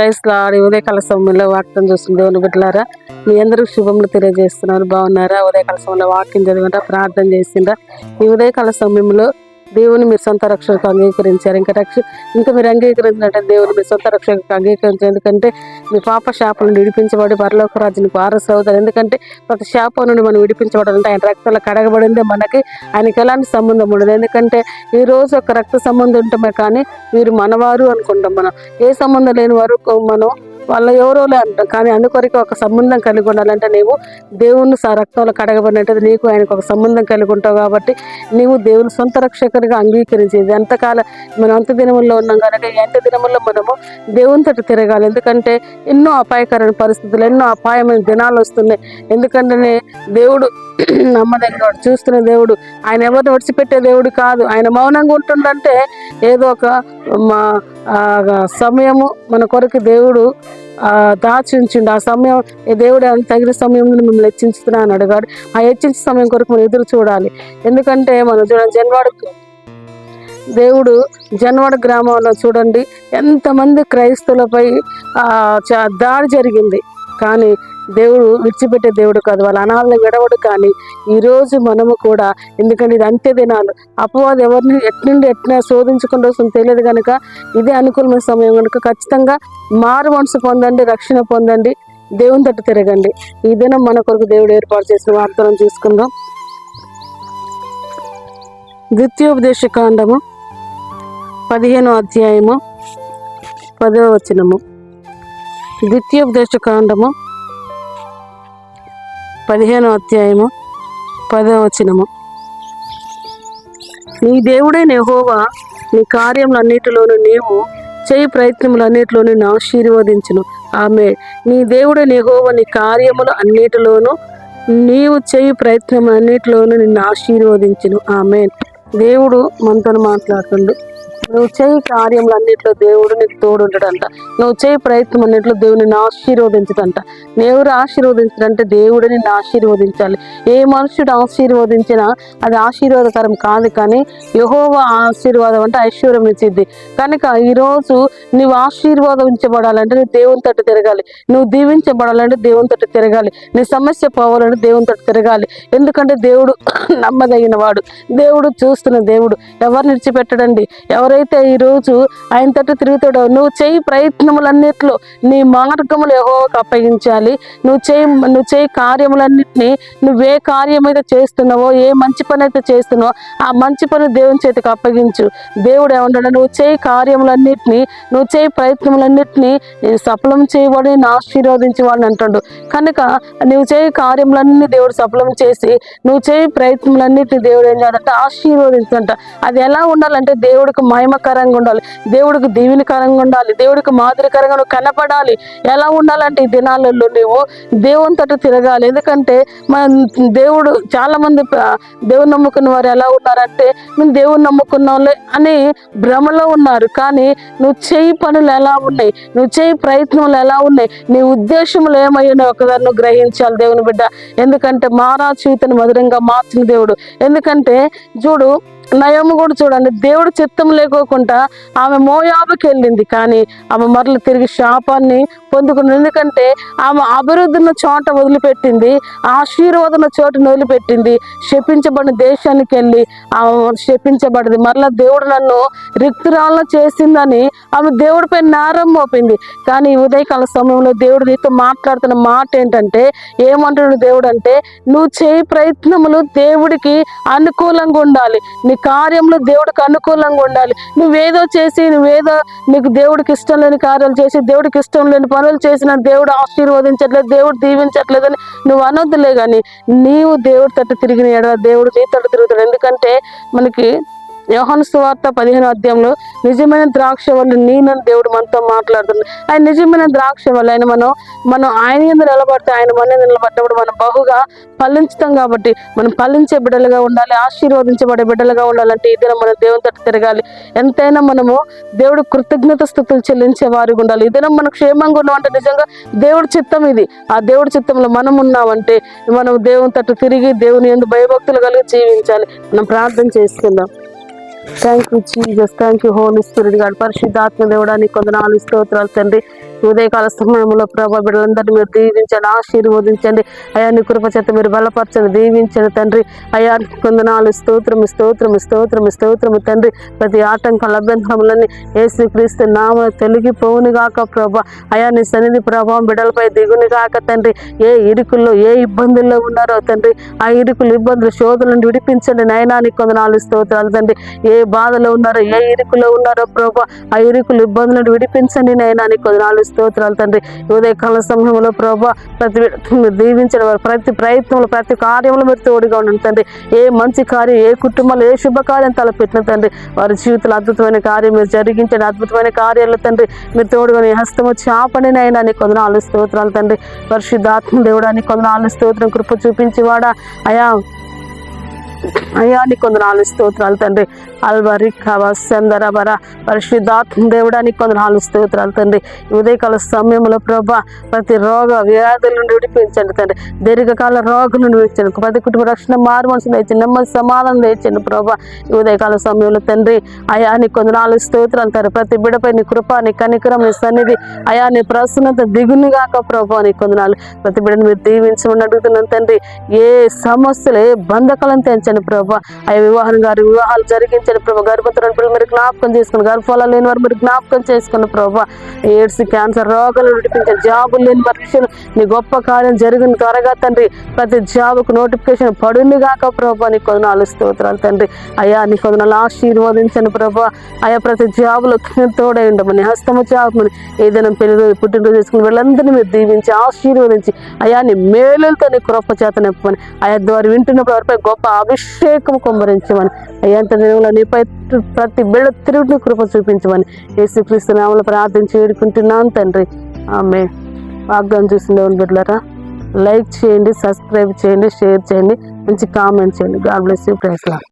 Praise lord. ఉదయకాల సమయంలో వాక్యం చూస్తున్న దేవుని బిడ్డలారా, మీ అందరూ శుభములు తెలియజేస్తున్నారు. బాగున్నారా? ఉదయకాల సమయంలో వాక్యం చదివిందా, ప్రార్థన చేసిందా? ఈ ఉదయకాల సమయంలో దేవుని మీరు సొంత రక్షణకు అంగీకరించారు. ఇంకా మీరు అంగీకరించినట్టే దేవుని మీ సొంత రక్షణకు అంగీకరించారు. ఎందుకంటే మీ పాప శాపం నుండి విడిపించబడి పరలోక రాజ్యానికి వారసులు అవుతారు. ఎందుకంటే ప్రతి శాపం నుండి మనం విడిపించబడాలంటే ఆయన రక్తంలో కడగబడిందే మనకి ఆయనకి ఎలాంటి సంబంధం ఉండదు. ఎందుకంటే ఈ రోజు ఒక రక్త సంబంధం ఉంటమే కానీ వీరు మనవారు అనుకుంటాం. మనం ఏ సంబంధం లేని వారు మనం వాళ్ళ ఎవరోలే అంటాం. కానీ అందుకొరకు ఒక సంబంధం కలిగి ఉండాలంటే నీవు దేవుని రక్తంలో కడగబడినట్టు నీకు ఆయనకు ఒక సంబంధం కలిగి ఉంటావు. కాబట్టి నీవు దేవుని సొంత రక్షకునిగా అంగీకరించేది ఎంతకాలం మనం అంత దినముల్లో ఉన్నాం కనుక ఎంత దినముల్లో మనము దేవుని తట్టు తిరగాలి. ఎందుకంటే ఎన్నో అపాయకరమైన పరిస్థితులు, ఎన్నో అపాయమైన దినాలు వస్తున్నాయి. ఎందుకంటే దేవుడు నమ్మదగినవాడు, చూస్తున్న దేవుడు. ఆయన ఎవరిని విడిచిపెట్టే దేవుడు కాదు. ఆయన మౌనంగా ఉంటుండంటే ఏదో ఒక సమయము మన కొరకు దేవుడు దాచి ఉంచిండు. ఆ సమయం దేవుడు తగిన సమయంలో మిమ్మల్ని హెచ్చించుతున్నా అని అడిగాడు. ఆ హెచ్చించే సమయం కొరకు మనం ఎదురు చూడాలి. ఎందుకంటే మనం చూడండి, దేవుడు జన్వాడ గ్రామంలో చూడండి ఎంతమంది క్రైస్తవులపై దాడి జరిగింది. కానీ దేవుడు విడిచిపెట్టే దేవుడు కాదు, వాళ్ళ అనాథలు విడవడు. కానీ ఈరోజు మనము కూడా, ఎందుకంటే ఇది అంత్య దినాలు, అపవాది ఎవరిని ఎట్నుండి శోధించుకుంటూ వస్తుంది తెలియదు కనుక ఇదే అనుకూలమైన సమయం కనుక ఖచ్చితంగా మారు మనసు పొందండి, రక్షణ పొందండి, దేవుని తట్టు తిరగండి. ఈ దినం మన కొరకు దేవుడు ఏర్పాటు చేసిన వార్తలను చూసుకుందాం. ద్వితీయోపదేశకాండము 15వ అధ్యాయము 10వ వచనము. ద్వితీయోపదేశకాండము 15వ అధ్యాయము 10వ వచనము. నీ దేవుడైన యెహోవా నీ కార్యములన్నిటిలోనూ నీవు చేయి ప్రయత్నములన్నిటిలోనూ నిన్ను ఆశీర్వదించును. ఆమె నీ దేవుడైన యెహోవా నీ కార్యములు అన్నిటిలోనూ నీవు చేయి ప్రయత్నములన్నిటిలోనూ నిన్ను ఆశీర్వదించును. ఆమె. దేవుడు మనతో మాట్లాడుతుండు. నువ్వు చేయి కార్యములన్నింటిలో దేవుడు నీకు తోడు ఉంటాడంట. నువ్వు చేయి ప్రయత్నం అన్నింటిలో దేవుడు నిన్ను ఆశీర్వదించడంట. ఎవరు ఆశీర్వదించడంటే దేవుడు నిన్ను ఆశీర్వదించాలి. ఏ మనుషుడు ఆశీర్వదించినా అది ఆశీర్వాదకరం కాదు. కానీ యెహోవా ఆశీర్వాదం అంటే ఐశ్వర్యం ఇచ్చిద్ది. కనుక ఈరోజు నువ్వు ఆశీర్వాదించబడాలంటే నువ్వు దేవుని తట్టు తిరగాలి. నువ్వు దీవించబడాలంటే దేవుని తట్టు తిరగాలి. నీ సమస్య పోవాలంటే దేవుని తట్టు తిరగాలి. ఎందుకంటే దేవుడు నమ్మదగిన వాడు, దేవుడు చూస్తున్న దేవుడు, ఎవరిని విడిచిపెట్టడండి. ఎవరైతే ఈరోజు ఆయన తట్టు తిరుగుతాడో నువ్వు చేయి ప్రయత్నములన్నిటిలో నీ మార్గములు యెహోవాకు అప్పగించాలి. నువ్వు చేయి కార్యములన్నిటినీ నువ్వే కార్యం అయితే చేస్తున్నావో, ఏ మంచి పని అయితే చేస్తున్నావో ఆ మంచి పని దేవుని చేతికి అప్పగించు. దేవుడు ఏమంటాడు, నువ్వు చేయి కార్యములన్నిటినీ, నువ్వు చేయి ప్రయత్నములన్నిటినీ సఫలం చేయబడి ఆశీర్వదించేవాడిని అంటాడు. కనుక నువ్వు చేయి కార్యములన్నీ దేవుడు సఫలం చేసి నువ్వు చేయి ప్రయత్నములన్నిటినీ దేవుడు ఏం చేయాలంటే ఆశీర్వదించంట. అది ఎలా ఉండాలంటే దేవుడికి మహిమకరంగా ఉండాలి, దేవుడికి దీవెనకరంగా ఉండాలి, దేవుడికి మాదిరికరంగా నువ్వు కనపడాలి. ఎలా ఉండాలంటే ఈ దినాలలో నువ్వు దేవుని తట్టు తిరగాలి. ఎందుకంటే మన దేవుడు చాలా మంది దేవుని నమ్ముకున్న వారు ఎలా ఉన్నారంటే మేము దేవుని నమ్ముకున్నాంలే అని భ్రమలో ఉన్నారు. కానీ నువ్వు చేయి పనులు ఎలా ఉన్నాయి, నువ్వు చేయి ప్రయత్నములు ఎలా ఉన్నాయి, నీ ఉద్దేశములు ఏమయ్యానో ఒకదాన్ని నువ్వు గ్రహించాలి దేవుని బిడ్డ. ఎందుకంటే మారా జీవితాన్ని మధురంగా మార్చిన దేవుడు. ఎందుకంటే చూడు, నయము కూడా చూడండి, దేవుడు చిత్తం లేకోకుండా ఆమె మోయాబుకి వెళ్ళింది. కానీ ఆమె మరల తిరిగి శాపాన్ని పొందుకుంది. ఎందుకంటే ఆమె అభివృద్ధిన చోట వదిలిపెట్టింది, ఆశీర్వాదన చోటును వదిలిపెట్టింది, శపించబడిన దేశానికి వెళ్ళి ఆమె శపించబడింది. మరలా దేవుడు నన్ను రిక్తురాలను చేసిందని ఆమె దేవుడిపై నేరం మోపింది. కానీ ఉదయకాల సమయంలో దేవుడు నీతో మాట్లాడుతున్న మాట ఏంటంటే, ఏమంటున్నాడు దేవుడు అంటే, నువ్వు చేయి ప్రయత్నములు దేవుడికి అనుకూలంగా ఉండాలి, నీ కార్యంలో దేవుడికి అనుకూలంగా ఉండాలి. నువ్వేదో చేసి నీకు దేవుడికి ఇష్టం లేని కార్యాలు చేసి దేవుడికి ఇష్టం లేని పనులు చేసిన దేవుడు ఆశీర్వదించట్లేదు, దేవుడు దీవించట్లేదని నువ్వు అనొద్దులే. కానీ నీవు దేవుడి తట్టు తిరిగిన ఎడల దేవుడు నీ తట్టు తిరుగుతాడు. ఎందుకంటే మనకి యోహాను సువార్త 15వ అధ్యాయంలో నిజమైన ద్రాక్ష వల్ల నేనని దేవుడు మనతో మాట్లాడుతుంది. ఆయన నిజమైన ద్రాక్ష వల్ల మనం ఆయన యందు నిలబడితే, ఆయన మన యందు నిలబడ్డప్పుడు మనం బహుగా ఫలించుతాం. కాబట్టి మనం ఫలించే బిడ్డలుగా ఉండాలి, ఆశీర్వదించబడే బిడ్డలుగా ఉండాలంటే ఈ దినం మనం దేవుని తట్టు తిరగాలి. ఎంతైనా మనము దేవుడు కృతజ్ఞత స్థుతులు చెల్లించే వారికి ఉండాలి. ఈ దినం మనం క్షేమంగా ఉన్నామంటే నిజంగా దేవుడి చిత్తం ఇది. ఆ దేవుడి చిత్తంలో మనం ఉన్నామంటే మనం దేవుని తట్టు తిరిగి దేవుని యందు భయభక్తులు కలిగి జీవించాలి. మనం ప్రార్థన చేసుకుందాం. Thank you Jesus, thank you holy spirit God. పరిశుద్ధాత్మ దేవుడా నీకు వందనాలు, స్తోత్రాలు తండ్రి. ఉదయకాల సమయంలో ప్రభా బిడ్డలందరినీ మీరు దీవించండి, ఆశీర్వదించండి అయా. నీ కృప చేత మీరు బలపరచండి, దీవించండి తండ్రి అయా. కొందనాలు స్తోత్రము స్తోత్రము స్తోత్రము స్తోత్రము తండ్రి. ప్రతి ఆటంకాల అభ్యంతరములన్నీ యేసుక్రీస్తు నామమున తొలగిపోవును గాక ప్రభా అయా. నీ సన్నిధి ప్రభావం బిడ్డలపై దిగుని గాక తండ్రి. ఏ ఇరుకుల్లో ఏ ఇబ్బందుల్లో ఉన్నారో తండ్రి, ఆ ఇరుకులు ఇబ్బందులు శోధనలను విడిపించండి నైనా. నీ కొందనాలు స్తోత్రాలు తండ్రి. ఏ బాధలో ఉన్నారో ఏ ఇరుకులో ఉన్నారో ప్రభా, ఆ ఇరుకులు ఇబ్బందులను విడిపించండి నైనా. నీ కొందనాలు స్తోత్రాలు తండ్రి. ఉదయకాల సమయంలో ప్రభా ప్రతి మీరు దీవించడం వారు ప్రతి ప్రయత్నంలో ప్రతి కార్యంలో మీరు తోడుగా ఉండండి తండ్రి. ఏ మంచి కార్యం ఏ కుటుంబంలో ఏ శుభకార్యం తలపెట్టిన తండ్రి వారి జీవితంలో అద్భుతమైన కార్యం మీరు జరిగించండి. అద్భుతమైన కార్యాలు తండ్రి మీరు తోడుగా నీ హస్తము చాపండి నైనా. నీ కొందనాలు స్తోత్రాలు తండ్రి. పరిశుద్ధాత్మ దేవుడా నీ కొందనాలు స్తోత్రం. కృప చూపించేవాడా అయా అయ్యా. నీ కొందనాలు స్తోత్రాలు తండ్రి. అల్వరి కవసందరబర పరిశుద్ధాత్మ దేవుడా నీ కొందనాలు స్తోత్రాలు తండ్రి. ఉదయకాల సమయంలో ప్రభా ప్రతి రోగ వ్యాధుల నుండి విడిపించండి తండ్రి. దీర్ఘకాల రోగుల నుండి విడిపించండి. ప్రతి కుటుంబ రక్షణ మారు మనసు తెచ్చండి, నెమ్మది సమాధానం తెచ్చండి ప్రభా ఉదయకాల సమయంలో తండ్రి అయా. నీ కొందనాలు స్తోత్రాలు తండ్రి. ప్రతి బిడపై నీ కృప నీ కనికరం నీ సన్నిధి అయా. నీ ప్రసన్నత దిగునిగాక ప్రభా నీ కొందనాలు. ప్రతి బిడ్డను మీరు దీవించమని అడుగుతున్నాను తండ్రి. ఏ సమస్యలు ఏ బంధకాలను తెంచండి ప్రభా అయ్యా. వివాహాలు జరిగించండి ప్రభా. గర్భవతులను పిల్లలు మీరు జ్ఞాపకం చేసుకుని, గర్భఫలాలు లేని వారు మీరు జ్ఞాపకం చేసుకుని ప్రభా. ఎయిడ్స్ క్యాన్సర్ రోగాలు విడిపించండి. జాబులు లేని వారి విషయంలో నీ గొప్ప కార్యం జరిగిన త్వరగా తండ్రి. ప్రతి జాబుకు నోటిఫికేషన్ పడుని గాక ప్రభా నీ కొందనాలు స్తోత్రాలు తండ్రి అయ్యా. నీ కొందనాలు ఆశీర్వదించండి ప్రభా అయ్యా. ప్రతి జాబులో తోడై ఉండమని హస్తము చాపమని ఏదైనా పెళ్లి రోజు పుట్టినరోజు చేసుకుని వీళ్ళందరినీ మీరు దీవించి ఆశీర్వదించి అయా. నీ మేలులతో నీ కృప చేత నింపమని అయా. ద్వారా వింటున్నప్పుడు వారిపై గొప్ప అభిషేకం కుమ్మరించమని అయ్యా. అంత దినంలో నీపై ప్రతి బిడ్డ తిరుగుని కృప చూపించమని యేసుక్రీస్తు నామములో ప్రార్థించి వేడుకుంటున్నాను తండ్రి. ఆమె వాగ్దానం చూసిన బిడ్డలారా లైక్ చేయండి, సబ్స్క్రైబ్ చేయండి, షేర్ చేయండి, మంచి కామెంట్ చేయండి. God bless you. Praise lord.